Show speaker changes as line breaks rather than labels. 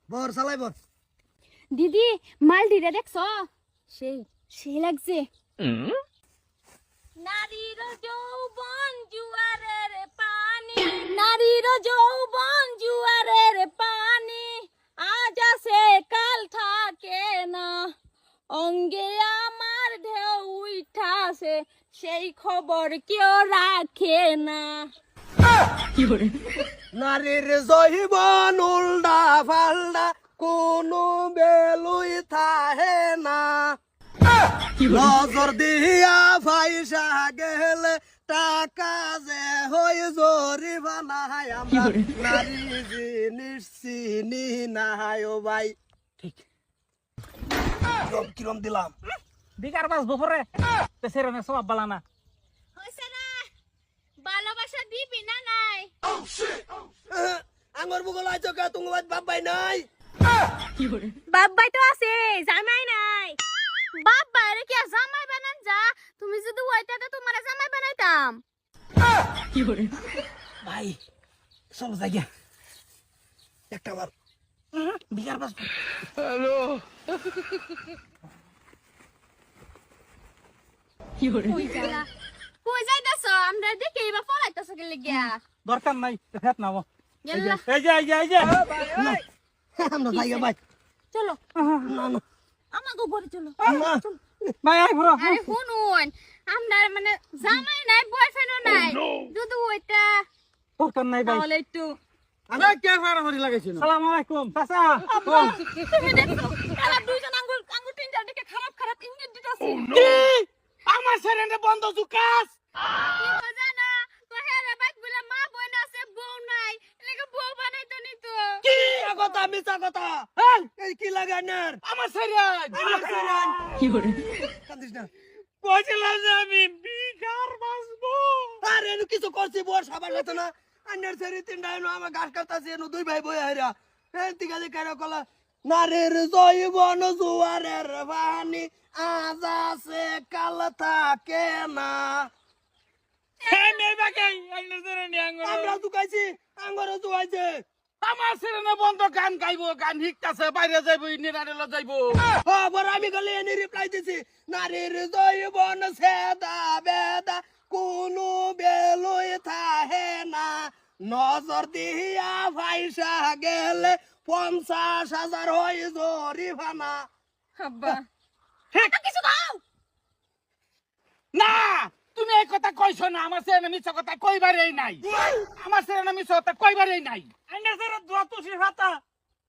বর চালাই বর।
দিদি মালটিরে দেখছো সেই সেই লাগছে নারীর যৌবন জুয়ারের পানি নারীর যৌবন জুয়ারের পানি আজ আছে কাল থাকে না অঙ্গে আমার ঢেউ উঠাছে সেই খবর কেউ রাখে না
নারীর জৈবন উল্টা পাল্টা কোনো বেলুই থাহে না। নজর দিয়া পয়সা গেলে টাকা যে হই জরিমানা আমরা নারী জিনিস চিনি না ও ভাই। ঠিক কিরম দিলাম
বিকার বাস বপরে তে সেরনে সব বালানা
হইছে না ভালোবাসা দিবি না নাই
আঙ্গর বুগল আইছো কা তুমি বাপ ভাই নাই
বাবাই তো আছে জামাই নাই বাবা রে কি জামাই বানান যা তুমি যদি হইতা তো তোমার জামাই বানাইতাম
ভাই চলো জায়গা একটা বার বিকার বাস। হ্যালো
কই যাইতাছো আমরা দেখে এবার পড়াইতাছো কে লাগিয়া
দরকার নাই ফেত নাও
গেল্লা
এই যে
আমরা জায়গা ভাই
চলো
না না
আমাগো বড় চলো
না
ভাই আই পুরো
আরে শুনুন আমরা মানে জামাই নাই বয়ফ্রেন্ডও নাই যদি হইতা
দরকার নাই ভাই
তাহলে একটু
আমরা কে ফারা হরি লাগাইছিল।
আসসালামু আলাইকুম চাচা
তুমি দেখো তারা দুইজন আঙ্গুল আঙ্গুল তিনটার দিকে খারাপ খারাপ ইঙ্গিত দিতাছে
কি আমার সেরেনে বন্ধ জুকাস
কি মজা না তো হেরে বাইক বলে মা বোন আছে বউ নাই এলাকা বউ বানাইতো নি তো
কি কথা মিছা কথা এই কি লাগানোর
আমার সেরেন
কি করে কান্দিস না
কইছিলাম যে আমি বিকার বাসবো
আরে এনু কিছু করছি বর সবার সাথে না আন্ডার সেরি তিনটা এনু আমার গাছ কাটতাছি এনু দুই ভাই বই হাইরা এই তিকা যে কেন কলা নারীর জৈবন জুয়ারের পানি আজ আছে কাল থাকে না।
হে মেবাকে আইনে সেরেনে আঙ্গুর
আমরা দুকাইছি আঙ্গরে জুয়াইছে
আমার সেরেনে বন্ধ গান গাইবো গান হিকতাছে বাইরে যাইবো নিরারেলা যাইবো
খবর আমি গলে এনে রিপ্লাই দিছি নারীর জৈবন সেদা বেদা কোনো বেলুই থাহে না নজর দিয়া পয়সা গেলে 50,000 হই জরিমানা।
আব্বা
ঠিক
কিছু দাও
না তুমি এই কথা কইছো না আমার সেরেনে মিছা কথা কইবারই নাই আমার সেরেনে মিছা কথা কইবারই নাই আইনে সেরে দ্রুত সিফাতা